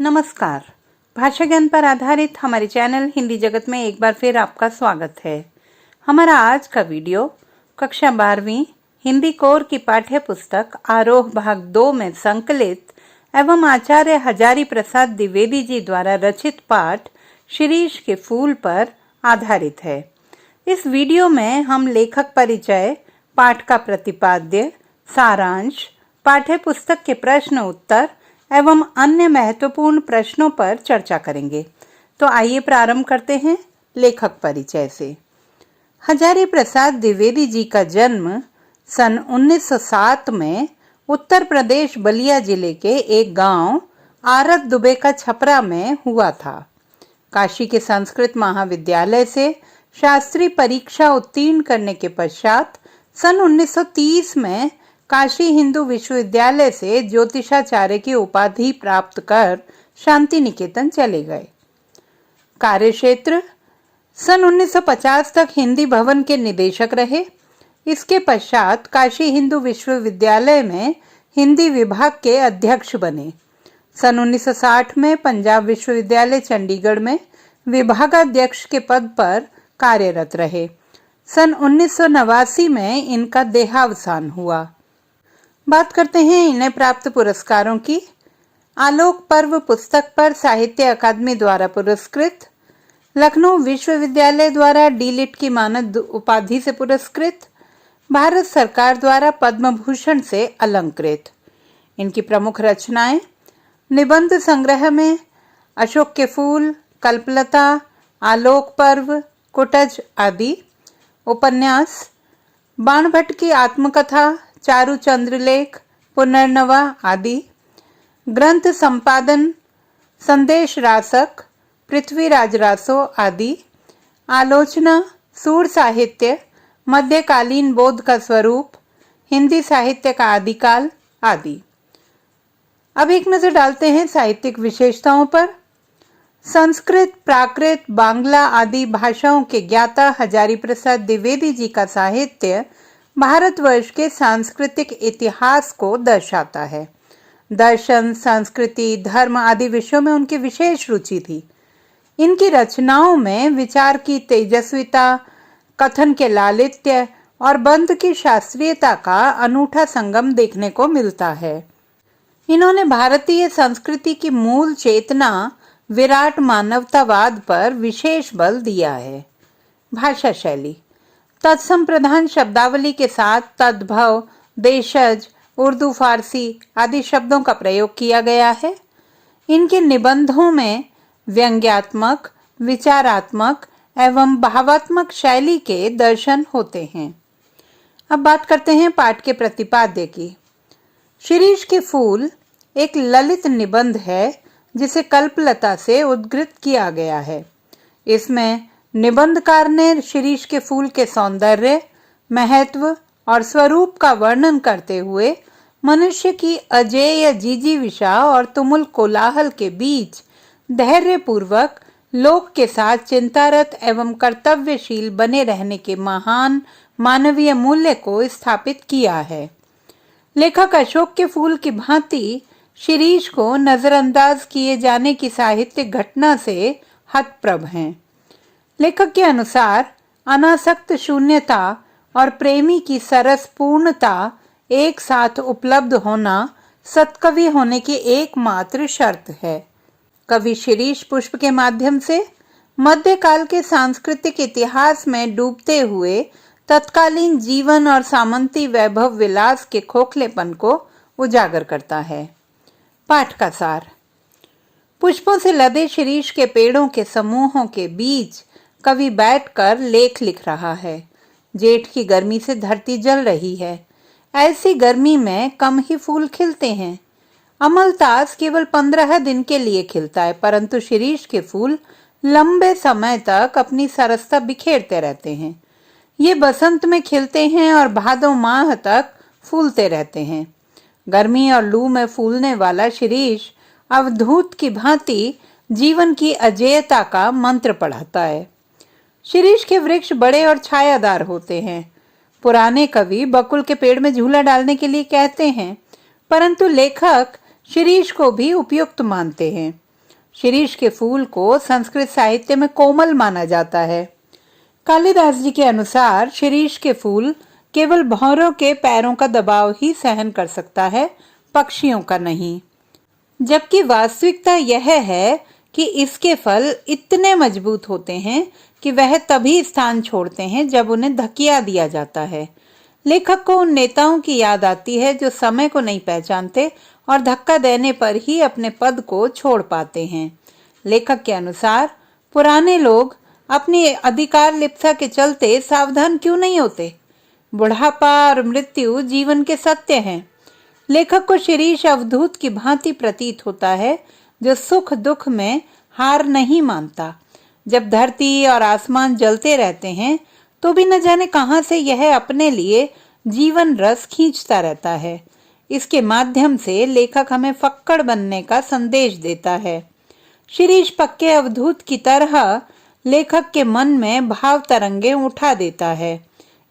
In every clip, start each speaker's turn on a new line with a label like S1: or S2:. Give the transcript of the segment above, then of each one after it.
S1: नमस्कार। भाषा ज्ञान पर आधारित हमारे चैनल हिंदी जगत में एक बार फिर आपका स्वागत है। हमारा आज का वीडियो कक्षा 12वीं हिंदी कोर की पाठ्य पुस्तक आरोह भाग 2 में संकलित एवं आचार्य हजारी प्रसाद द्विवेदी जी द्वारा रचित पाठ शिरीष के फूल पर आधारित है। इस वीडियो में हम लेखक परिचय, पाठ का प्रतिपाद्य, सारांश, पाठ्य पुस्तक के प्रश्न उत्तर एवं अन्य महत्वपूर्ण प्रश्नों पर चर्चा करेंगे। तो आइए प्रारंभ करते हैं लेखक परिचय से। हजारी प्रसाद द्विवेदी जी का जन्म सन 1907 में उत्तर प्रदेश बलिया जिले के एक गांव आरत दुबे का छपरा में हुआ था। काशी के संस्कृत महाविद्यालय से शास्त्री परीक्षा उत्तीर्ण करने के पश्चात सन 1930 में काशी हिंदू विश्वविद्यालय से ज्योतिषाचार्य की उपाधि प्राप्त कर शांति निकेतन चले गए। कार्यक्षेत्र सन 1950 तक हिंदी भवन के निदेशक रहे। इसके पश्चात काशी हिंदू विश्वविद्यालय में हिंदी विभाग के अध्यक्ष बने। सन 1960 में पंजाब विश्वविद्यालय चंडीगढ़ में विभागाध्यक्ष के पद पर कार्यरत रहे। सन 1989 में इनका देहावसान हुआ। बात करते हैं इन्हें प्राप्त पुरस्कारों की। आलोक पर्व पुस्तक पर साहित्य अकादमी द्वारा पुरस्कृत, लखनऊ विश्वविद्यालय द्वारा डीलिट की मानद उपाधि से पुरस्कृत, भारत सरकार द्वारा पद्म भूषण से अलंकृत। इनकी प्रमुख रचनाएं निबंध संग्रह में अशोक के फूल, कल्पलता, आलोक पर्व, कुटज आदि। उपन्यास बाणभट्ट की आत्मकथा, चारु चंद्रलेख, पुनर्नवा आदि। ग्रंथ संपादन संदेश रासक, पृथ्वीराज रासो आदि। आलोचना सूर साहित्य, मध्यकालीन बोध का स्वरूप, हिंदी साहित्य का आदिकाल आदि। अब एक नजर डालते हैं साहित्यिक विशेषताओं पर। संस्कृत, प्राकृत, बांग्ला आदि भाषाओं के ज्ञाता हजारी प्रसाद द्विवेदी जी का साहित्य भारतवर्ष के सांस्कृतिक इतिहास को दर्शाता है। दर्शन, संस्कृति, धर्म आदि विषयों में उनकी विशेष रुचि थी। इनकी रचनाओं में विचार की तेजस्विता, कथन के लालित्य और बंध की शास्त्रीयता का अनूठा संगम देखने को मिलता है। इन्होंने भारतीय संस्कृति की मूल चेतना विराट मानवतावाद पर विशेष बल दिया है। भाषा शैली तत्सम प्रधान शब्दावली के साथ तद्भव, देशज, उर्दू, फारसी आदि शब्दों का प्रयोग किया गया है। इनके निबंधों में व्यंग्यात्मक, विचारात्मक एवं भावात्मक शैली के दर्शन होते हैं। अब बात करते हैं पाठ के प्रतिपाद्य की। शिरीष के फूल एक ललित निबंध है जिसे कल्पलता से उद्धृत किया गया है। इसमें निबंधकार ने शिरीष के फूल के सौंदर्य, महत्व और स्वरूप का वर्णन करते हुए मनुष्य की अजेय जिजीविषा और तुमुल कोलाहल के बीच धैर्यपूर्वक लोक के साथ चिंतारत एवं कर्तव्यशील बने रहने के महान मानवीय मूल्य को स्थापित किया है। लेखक अशोक के फूल की भांति शिरीष को नजरअंदाज किए जाने की साहित्यिक घटना से हतप्रभ हैं। लेखक के अनुसार अनासक्त शून्यता और प्रेमी की सरस पूर्णता एक साथ उपलब्ध होना सत्कवि होने की एकमात्र शर्त है। कवि शिरीष पुष्प के माध्यम से मध्यकाल के सांस्कृतिक इतिहास में डूबते हुए तत्कालीन जीवन और सामंती वैभव विलास के खोखलेपन को उजागर करता है। पाठ का सार। पुष्पों से लदे शिरीष के पेड़ों के समूहों के बीच कवि बैठकर लेख लिख रहा है। जेठ की गर्मी से धरती जल रही है। ऐसी गर्मी में कम ही फूल खिलते हैं। अमलतास केवल 15 दिन के लिए खिलता है, परंतु शिरीष के फूल लंबे समय तक अपनी सरसता बिखेरते रहते हैं। ये बसंत में खिलते हैं और भादो माह तक फूलते रहते हैं। गर्मी और लू में फूलने वाला शिरीष अवधूत की भांति जीवन की अजेयता का मंत्र पढ़ाता है। शिरीष के वृक्ष बड़े और छायादार होते हैं। पुराने कवि बकुल के पेड़ में झूला डालने के लिए कहते हैं, परंतु लेखक शिरीष को भी उपयुक्त मानते हैं। शिरीष के फूल को संस्कृत साहित्य में कोमल माना जाता है। कालिदास जी के अनुसार शिरीष के फूल केवल भौरों के पैरों का दबाव ही सहन कर सकता है, पक्षियों का नहीं। जबकि वास्तविकता यह है कि इसके फल इतने मजबूत होते हैं कि वह तभी स्थान छोड़ते हैं जब उन्हें धकिया दिया जाता है। लेखक को उन नेताओं की याद आती है जो समय को नहीं पहचानते और धक्का देने पर ही अपने पद को छोड़ पाते हैं। लेखक के अनुसार पुराने लोग अपनी अधिकार लिप्सा के चलते सावधान क्यों नहीं होते? बुढ़ापा और मृत्यु जीवन के सत्य हैं। लेखक को शिरीष अवधूत की भांति प्रतीत होता है, जो सुख दुख में हार नहीं मानता। जब धरती और आसमान जलते रहते हैं तो भी न जाने कहां से यह अपने लिए जीवन रस खींचता रहता है। इसके माध्यम से लेखक हमें फक्कड़ बनने का संदेश देता है। शिरीष पक्के अवधूत की तरह लेखक के मन में भाव तरंगे उठा देता है।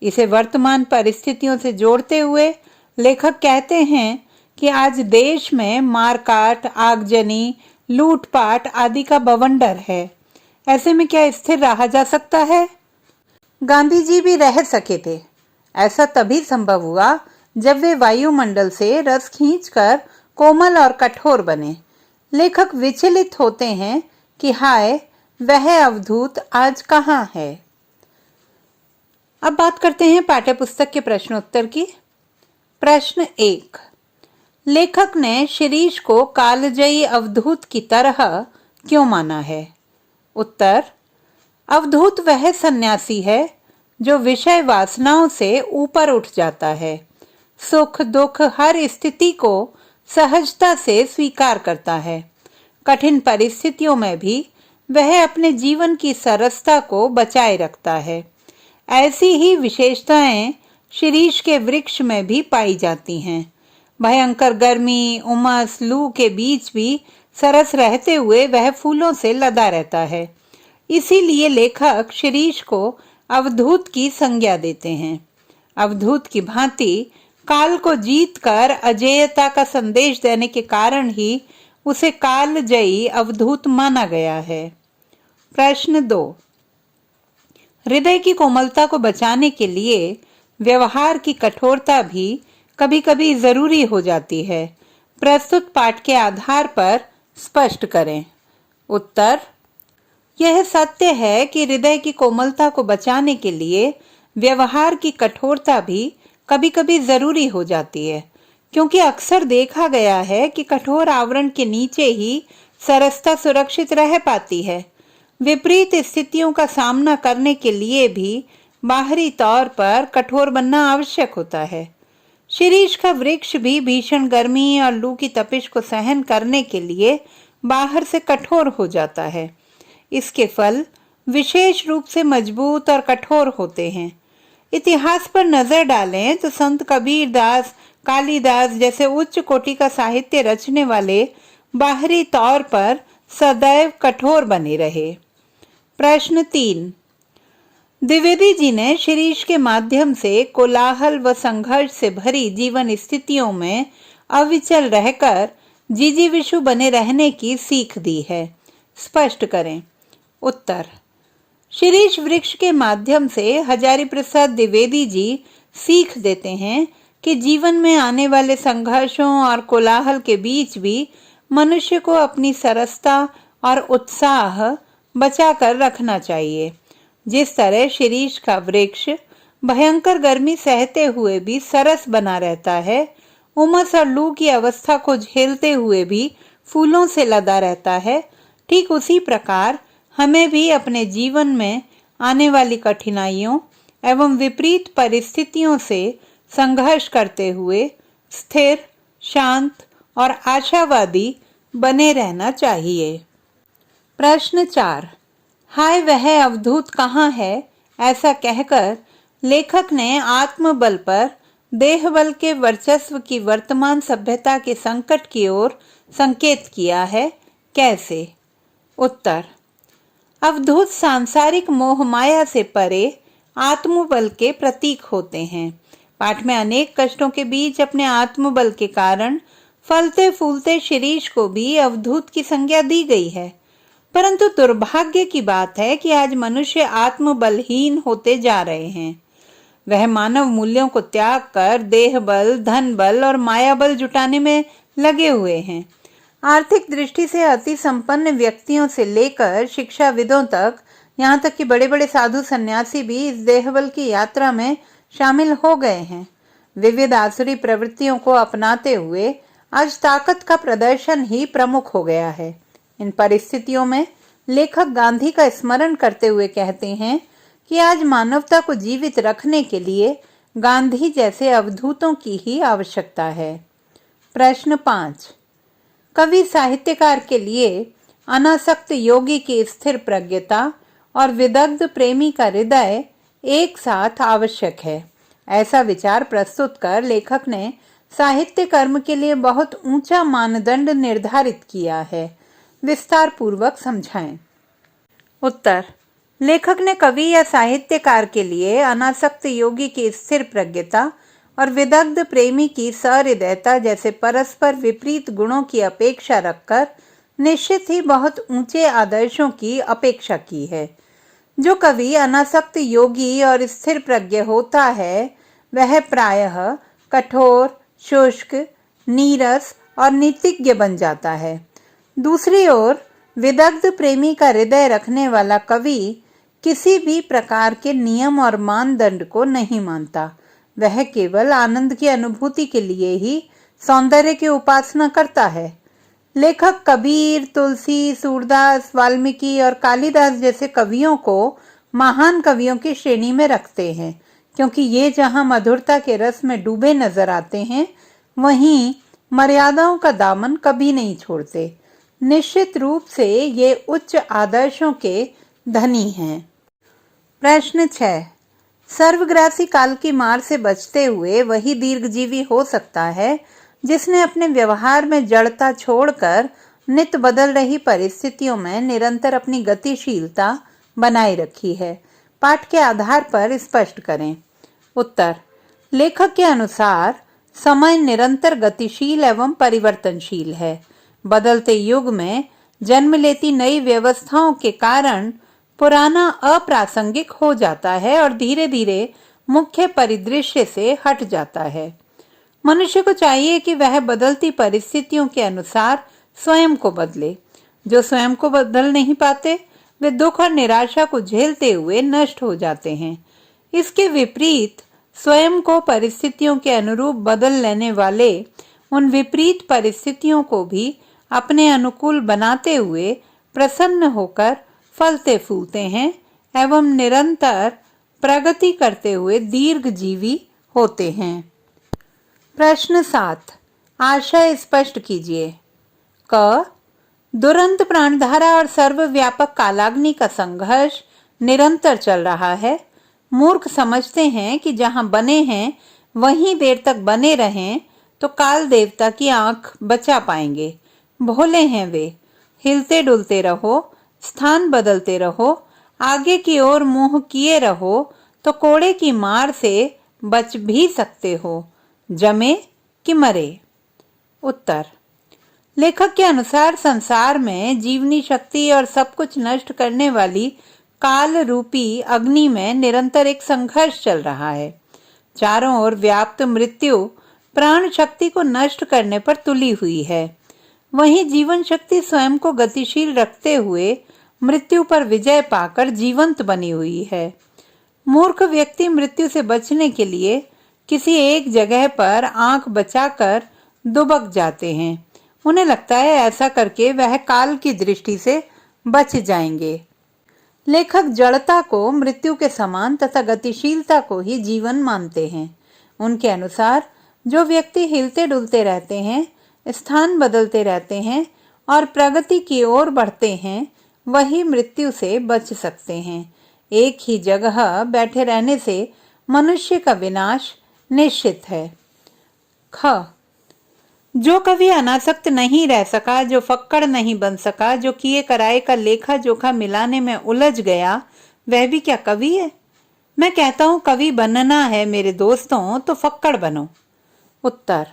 S1: इसे वर्तमान परिस्थितियों से जोड़ते हुए लेखक कहते हैं कि आज देश में मारकाट, आगजनी, लूटपाट आदि का बवंडर है। ऐसे में क्या स्थिर रहा जा सकता है? गांधी जी भी रह सके थे। ऐसा तभी संभव हुआ जब वे वायुमंडल से रस खींचकर कोमल और कठोर बने। लेखक विचलित होते हैं कि हाय, वह अवधूत आज कहाँ है। अब बात करते हैं पाठ्यपुस्तक के प्रश्नोत्तर की। प्रश्न 1, लेखक ने शिरीष को कालजयी अवधूत की तरह क्यों माना है? उत्तर, अवधूत वह सन्यासी है जो विषय वासनाओं से ऊपर उठ जाता है, सुख दुख हर स्थिति को सहजता से स्वीकार करता है। कठिन परिस्थितियों में भी वह अपने जीवन की सरसता को बचाए रखता है। ऐसी ही विशेषताएं शिरीष के वृक्ष में भी पाई जाती हैं। भयंकर गर्मी, उमस, लू के बीच भी सरस रहते हुए वह फूलों से लदा रहता है। इसीलिए लेखक शिरीष को अवधूत की संज्ञा देते हैं। अवधूत की भांति काल को जीतकर अजेयता का संदेश देने के कारण ही उसे कालजयी अवधूत माना गया है। प्रश्न 2, हृदय की कोमलता को बचाने के लिए व्यवहार की कठोरता भी कभी कभी जरूरी हो जाती है। प्रस्तुत पाठ के आधार पर स्पष्ट करें। उत्तर, यह सत्य है कि हृदय की कोमलता को बचाने के लिए व्यवहार की कठोरता भी कभी कभी जरूरी हो जाती है, क्योंकि अक्सर देखा गया है कि कठोर आवरण के नीचे ही सरसता सुरक्षित रह पाती है। विपरीत स्थितियों का सामना करने के लिए भी बाहरी तौर पर कठोर बनना आवश्यक होता है। शिरीष का वृक्ष भी भीषण गर्मी और लू की तपिश को सहन करने के लिए बाहर से कठोर हो जाता है। इसके फल विशेष रूप से मजबूत और कठोर होते हैं। इतिहास पर नजर डालें तो संत कबीरदास, कालिदास जैसे उच्च कोटि का साहित्य रचने वाले बाहरी तौर पर सदैव कठोर बने रहे। प्रश्न 3, द्विवेदी जी ने शिरीष के माध्यम से कोलाहल व संघर्ष से भरी जीवन स्थितियों में अविचल रहकर जिजीविषु बने रहने की सीख दी है। स्पष्ट करें। उत्तर, शिरीष वृक्ष के माध्यम से हजारी प्रसाद द्विवेदी जी सीख देते हैं कि जीवन में आने वाले संघर्षों और कोलाहल के बीच भी मनुष्य को अपनी सरसता और उत्साह बचाकर रखना चाहिए। जिस तरह शिरीष का वृक्ष भयंकर गर्मी सहते हुए भी सरस बना रहता है, उमस और लू की अवस्था को झेलते हुए भी फूलों से लदा रहता है, ठीक उसी प्रकार हमें भी अपने जीवन में आने वाली कठिनाइयों एवं विपरीत परिस्थितियों से संघर्ष करते हुए स्थिर, शांत और आशावादी बने रहना चाहिए। प्रश्न 4, हाय वह अवधूत कहाँ है, ऐसा कहकर लेखक ने आत्मबल पर देहबल के वर्चस्व की वर्तमान सभ्यता के संकट की ओर संकेत किया है। कैसे? उत्तर, अवधूत सांसारिक मोह माया से परे आत्मबल के प्रतीक होते हैं। पाठ में अनेक कष्टों के बीच अपने आत्मबल के कारण फलते फूलते शिरीष को भी अवधूत की संज्ञा दी गई है। परंतु दुर्भाग्य की बात है कि आज मनुष्य आत्मबलहीन होते जा रहे हैं। वह मानव मूल्यों को त्याग कर देह बल, धन बल और माया बल जुटाने में लगे हुए हैं। आर्थिक दृष्टि से अति संपन्न व्यक्तियों से लेकर शिक्षाविदों तक, यहाँ तक कि बड़े बड़े साधु सन्यासी भी इस देहबल की यात्रा में शामिल हो गए हैं। विविध आसुरी प्रवृत्तियों को अपनाते हुए आज ताकत का प्रदर्शन ही प्रमुख हो गया है। इन परिस्थितियों में लेखक गांधी का स्मरण करते हुए कहते हैं कि आज मानवता को जीवित रखने के लिए गांधी जैसे अवधूतों की ही आवश्यकता है। प्रश्न 5। कवि साहित्यकार के लिए अनासक्त योगी की स्थिर प्रज्ञता और विदग्ध प्रेमी का हृदय एक साथ आवश्यक है, ऐसा विचार प्रस्तुत कर लेखक ने साहित्य कर्म के लिए बहुत ऊंचा मानदंड निर्धारित किया है। विस्तार पूर्वक समझाएं। उत्तर। लेखक ने कवि या साहित्यकार के लिए अनासक्त योगी की स्थिर प्रज्ञता और विदग्ध प्रेमी की सहृदयता जैसे परस्पर विपरीत गुणों की अपेक्षा रखकर निश्चित ही बहुत ऊंचे आदर्शों की अपेक्षा की है। जो कवि अनासक्त योगी और स्थिर प्रज्ञ होता है वह प्रायः कठोर, शुष्क, नीरस और नीतिज्ञ बन जाता है। दूसरी ओर विदग्ध प्रेमी का हृदय रखने वाला कवि किसी भी प्रकार के नियम और मानदंड को नहीं मानता। वह केवल आनंद की अनुभूति के लिए ही सौंदर्य की उपासना करता है। लेखक कबीर, तुलसी, सूरदास, वाल्मीकि और कालिदास जैसे कवियों को महान कवियों की श्रेणी में रखते हैं, क्योंकि ये जहाँ मधुरता के रस में डूबे नजर आते हैं, वहीं मर्यादाओं का दामन कभी नहीं छोड़ते। निश्चित रूप से ये उच्च आदर्शों के धनी हैं। प्रश्न 6। सर्वग्रासी काल की मार से बचते हुए वही दीर्घजीवी हो सकता है जिसने अपने व्यवहार में जड़ता छोड़कर नित बदल रही परिस्थितियों में निरंतर अपनी गतिशीलता बनाए रखी है। पाठ के आधार पर स्पष्ट करें। उत्तर। लेखक के अनुसार समय निरंतर गतिशील एवं परिवर्तनशील है। बदलते युग में जन्म लेती नई व्यवस्थाओं के कारण पुराना अप्रासंगिक हो जाता है और धीरे धीरे मुख्य परिदृश्य से हट जाता है। मनुष्य को चाहिए कि वह बदलती परिस्थितियों के अनुसार स्वयं को बदले। जो स्वयं को बदल नहीं पाते वे दुख और निराशा को झेलते हुए नष्ट हो जाते हैं। इसके विपरीत स्वयं को परिस्थितियों के अनुरूप बदल लेने वाले उन विपरीत परिस्थितियों को भी अपने अनुकूल बनाते हुए प्रसन्न होकर फलते फूलते हैं एवं निरंतर प्रगति करते हुए दीर्घजीवी होते हैं। प्रश्न 7। आशय स्पष्ट कीजिए। क। दुरंत प्राणधारा और सर्वव्यापक कालाग्नि का संघर्ष निरंतर चल रहा है। मूर्ख समझते हैं कि जहां बने हैं वहीं देर तक बने रहें तो काल देवता की आंख बचा पाएंगे। भोले हैं वे। हिलते डुलते रहो, स्थान बदलते रहो, आगे की ओर मुंह किए रहो तो कोड़े की मार से बच भी सकते हो, जमे कि मरे। उत्तर। लेखक के अनुसार संसार में जीवनी शक्ति और सब कुछ नष्ट करने वाली काल रूपी अग्नि में निरंतर एक संघर्ष चल रहा है। चारों ओर व्याप्त मृत्यु प्राण शक्ति को नष्ट करने पर तुली हुई है। वहीं जीवन शक्ति स्वयं को गतिशील रखते हुए मृत्यु पर विजय पाकर जीवंत बनी हुई है। मूर्ख व्यक्ति मृत्यु से बचने के लिए किसी एक जगह पर आंख बचाकर दुबक जाते हैं। उन्हें लगता है ऐसा करके वह काल की दृष्टि से बच जाएंगे। लेखक जड़ता को मृत्यु के समान तथा गतिशीलता को ही जीवन मानते हैं। उनके अनुसार जो व्यक्ति हिलते डुलते रहते हैं, स्थान बदलते रहते हैं और प्रगति की ओर बढ़ते हैं, वही मृत्यु से बच सकते हैं। एक ही जगह बैठे रहने से मनुष्य का विनाश निश्चित है। ख। जो कभी अनासक्त नहीं रह सका, जो फक्कड़ नहीं बन सका, जो किए कराए का लेखा जोखा मिलाने में उलझ गया, वह भी क्या कवि है? मैं कहता हूं कवि बनना है मेरे दोस्तों तो फक्कड़ बनो। उत्तर।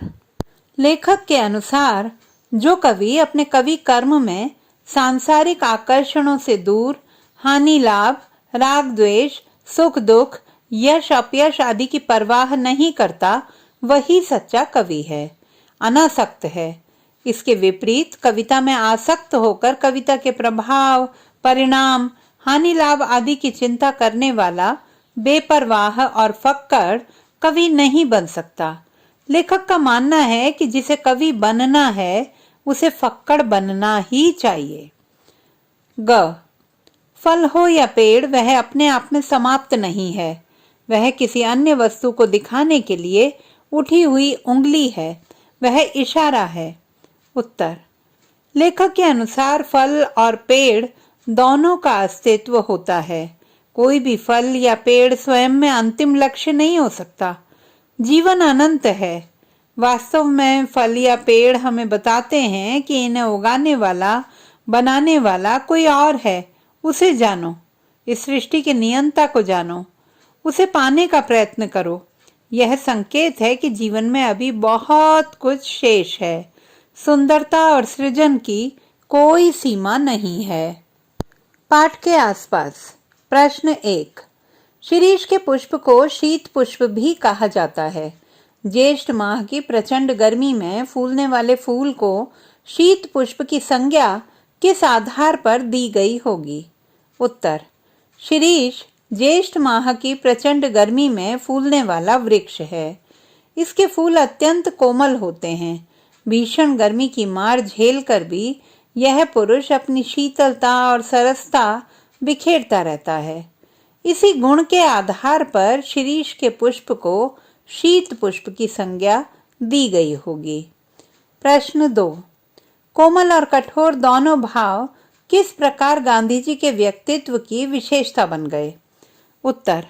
S1: लेखक के अनुसार जो कवि अपने कवि कर्म में सांसारिक आकर्षणों से दूर हानि लाभ, राग द्वेष, सुख दुख, यश अपयश आदि की परवाह नहीं करता, वही सच्चा कवि है, अनासक्त है। इसके विपरीत कविता में आसक्त होकर कविता के प्रभाव, परिणाम, हानि लाभ आदि की चिंता करने वाला बेपरवाह और फक्कड़ कवि नहीं बन सकता। लेखक का मानना है कि जिसे कवि बनना है उसे फक्कड़ बनना ही चाहिए। ग फल हो या पेड़, वह अपने आप में समाप्त नहीं है, वह किसी अन्य वस्तु को दिखाने के लिए उठी हुई उंगली है, वह इशारा है। उत्तर, लेखक के अनुसार फल और पेड़ दोनों का अस्तित्व होता है। कोई भी फल या पेड़ स्वयं में अंतिम लक्ष्य नहीं हो सकता। जीवन अनंत है। वास्तव में फल या पेड़ हमें बताते हैं कि इन्हें उगाने वाला, बनाने वाला कोई और है। उसे जानो, इस सृष्टि के नियंता को जानो, उसे पाने का प्रयत्न करो। यह संकेत है कि जीवन में अभी बहुत कुछ शेष है। सुंदरता और सृजन की कोई सीमा नहीं है। पाठ के आसपास प्रश्न 1। शिरीष के पुष्प को शीत पुष्प भी कहा जाता है। ज्येष्ठ माह की प्रचंड गर्मी में फूलने वाले फूल को शीत पुष्प की संज्ञा किस आधार पर दी गई होगी? उत्तर, शिरीष ज्येष्ठ माह की प्रचंड गर्मी में फूलने वाला वृक्ष है। इसके फूल अत्यंत कोमल होते हैं। भीषण गर्मी की मार झेलकर भी यह पुरुष अपनी शीतलता और सरसता बिखेरता रहता है। इसी गुण के आधार पर शिरीष के पुष्प को शीत पुष्प की संज्ञा दी गई होगी। प्रश्न 2। कोमल और कठोर दोनों भाव किस प्रकार गांधी जी के व्यक्तित्व की विशेषता बन गए? उत्तर,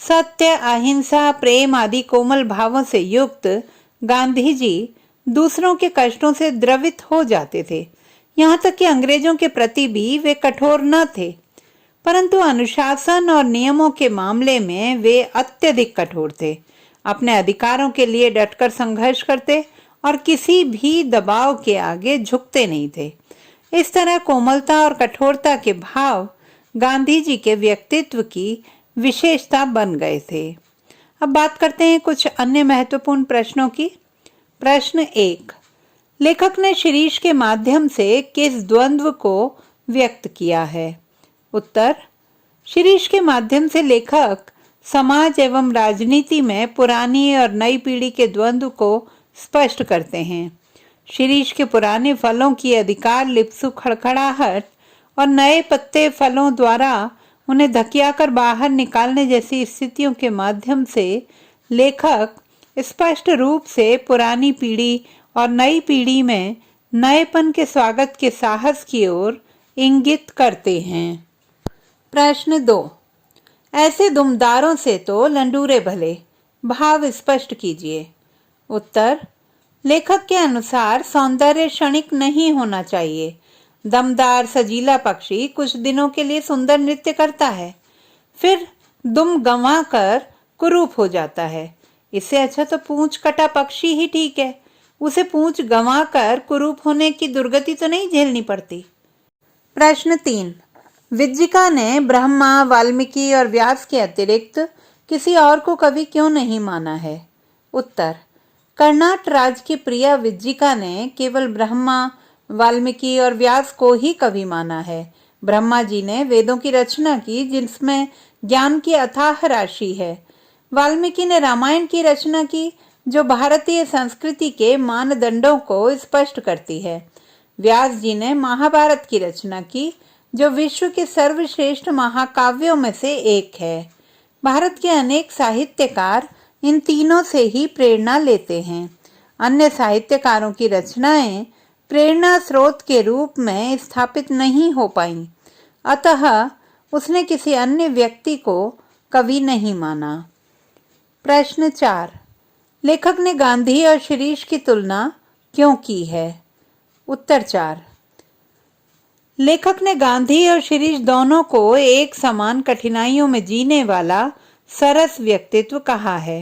S1: सत्य, अहिंसा, प्रेम आदि कोमल भावों से युक्त गांधी जी दूसरों के कष्टों से द्रवित हो जाते थे। यहाँ तक कि अंग्रेजों के प्रति भी वे कठोर न थे, परंतु अनुशासन और नियमों के मामले में वे अत्यधिक कठोर थे। अपने अधिकारों के लिए डटकर संघर्ष करते और किसी भी दबाव के आगे झुकते नहीं थे। इस तरह कोमलता और कठोरता के भाव गांधी जी के व्यक्तित्व की विशेषता बन गए थे। अब बात करते हैं कुछ अन्य महत्वपूर्ण प्रश्नों की। प्रश्न 1। लेखक ने शिरीष के माध्यम से किस द्वंद्व को व्यक्त किया है? उत्तर, शिरीष के माध्यम से लेखक समाज एवं राजनीति में पुरानी और नई पीढ़ी के द्वंद्व को स्पष्ट करते हैं। शिरीष के पुराने फलों की अधिकार लिप्सु खड़खड़ाहट और नए पत्ते फलों द्वारा उन्हें धकियाकर बाहर निकालने जैसी स्थितियों के माध्यम से लेखक स्पष्ट रूप से पुरानी पीढ़ी और नई पीढ़ी में नएपन के स्वागत के साहस की ओर इंगित करते हैं। प्रश्न 2। ऐसे दुमदारों से तो लंडूरे भले, भाव स्पष्ट कीजिए। उत्तर, लेखक के अनुसार सौंदर्य क्षणिक नहीं होना चाहिए। दमदार सजीला पक्षी कुछ दिनों के लिए सुंदर नृत्य करता है, फिर दुम गंवा कर कुरूप हो जाता है। इससे अच्छा तो पूंछ कटा पक्षी ही ठीक है। उसे पूंछ गंवा कर कुरूप होने की दुर्गति तो नहीं झेलनी पड़ती। प्रश्न 3। विज्जिका ने ब्रह्मा, वाल्मीकि और व्यास के अतिरिक्त किसी और को कवि क्यों नहीं माना है? उत्तर, कर्नाट राज की प्रिया विज्जिका ने केवल ब्रह्मा, वाल्मीकि और व्यास को ही कवि माना है। ब्रह्मा जी ने वेदों की रचना की जिसमें ज्ञान की अथाह राशि है। वाल्मीकि ने रामायण की रचना की जो भारतीय संस्कृति के मानदंडों को स्पष्ट करती है। व्यास जी ने महाभारत की रचना की जो विश्व के सर्वश्रेष्ठ महाकाव्यों में से एक है। भारत के अनेक साहित्यकार इन तीनों से ही प्रेरणा लेते हैं। अन्य साहित्यकारों की रचनाएं प्रेरणा स्रोत के रूप में स्थापित नहीं हो पाईं, अतः उसने किसी अन्य व्यक्ति को कवि नहीं माना। प्रश्न 4। लेखक ने गांधी और शिरीष की तुलना क्यों की है? उत्तर 4। लेखक ने गांधी और शिरीष दोनों को एक समान कठिनाइयों में जीने वाला सरस व्यक्तित्व कहा है।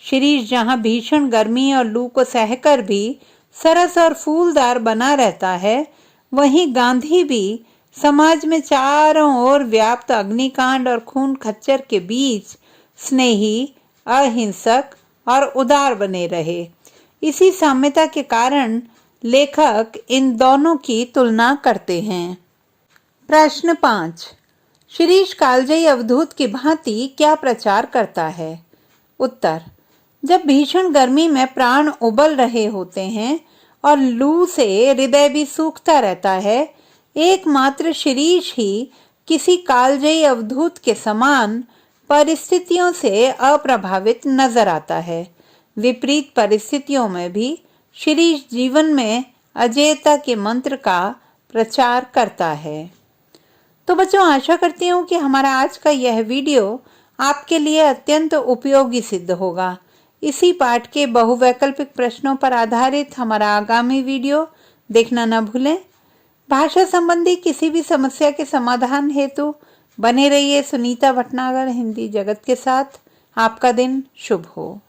S1: शिरीष जहाँ भीषण गर्मी और लू को सहकर भी सरस और फूलदार बना रहता है, वहीं गांधी भी समाज में चारों ओर व्याप्त अग्निकांड और खून खच्चर के बीच स्नेही, अहिंसक और उदार बने रहे। इसी साम्यता के कारण लेखक इन दोनों की तुलना करते हैं। प्रश्न 5। शिरीष कालजयी अवधूत की भांति क्या प्रचार करता है? उत्तर। जब भीषण गर्मी में प्राण उबल रहे होते हैं और लू से हृदय भी सूखता रहता है, एकमात्र शिरीष ही किसी कालजयी अवधूत के समान परिस्थितियों से अप्रभावित नजर आता है। विपरीत परिस्थितियों में भी शिरीष जीवन में अजेयता के मंत्र का प्रचार करता है। तो बच्चों, आशा करती हूँ कि हमारा आज का यह वीडियो आपके लिए अत्यंत उपयोगी सिद्ध होगा। इसी पाठ के बहुवैकल्पिक प्रश्नों पर आधारित हमारा आगामी वीडियो देखना न भूलें। भाषा संबंधी किसी भी समस्या के समाधान हेतु बने रहिए सुनीता भटनागर हिंदी जगत के साथ। आपका दिन शुभ हो।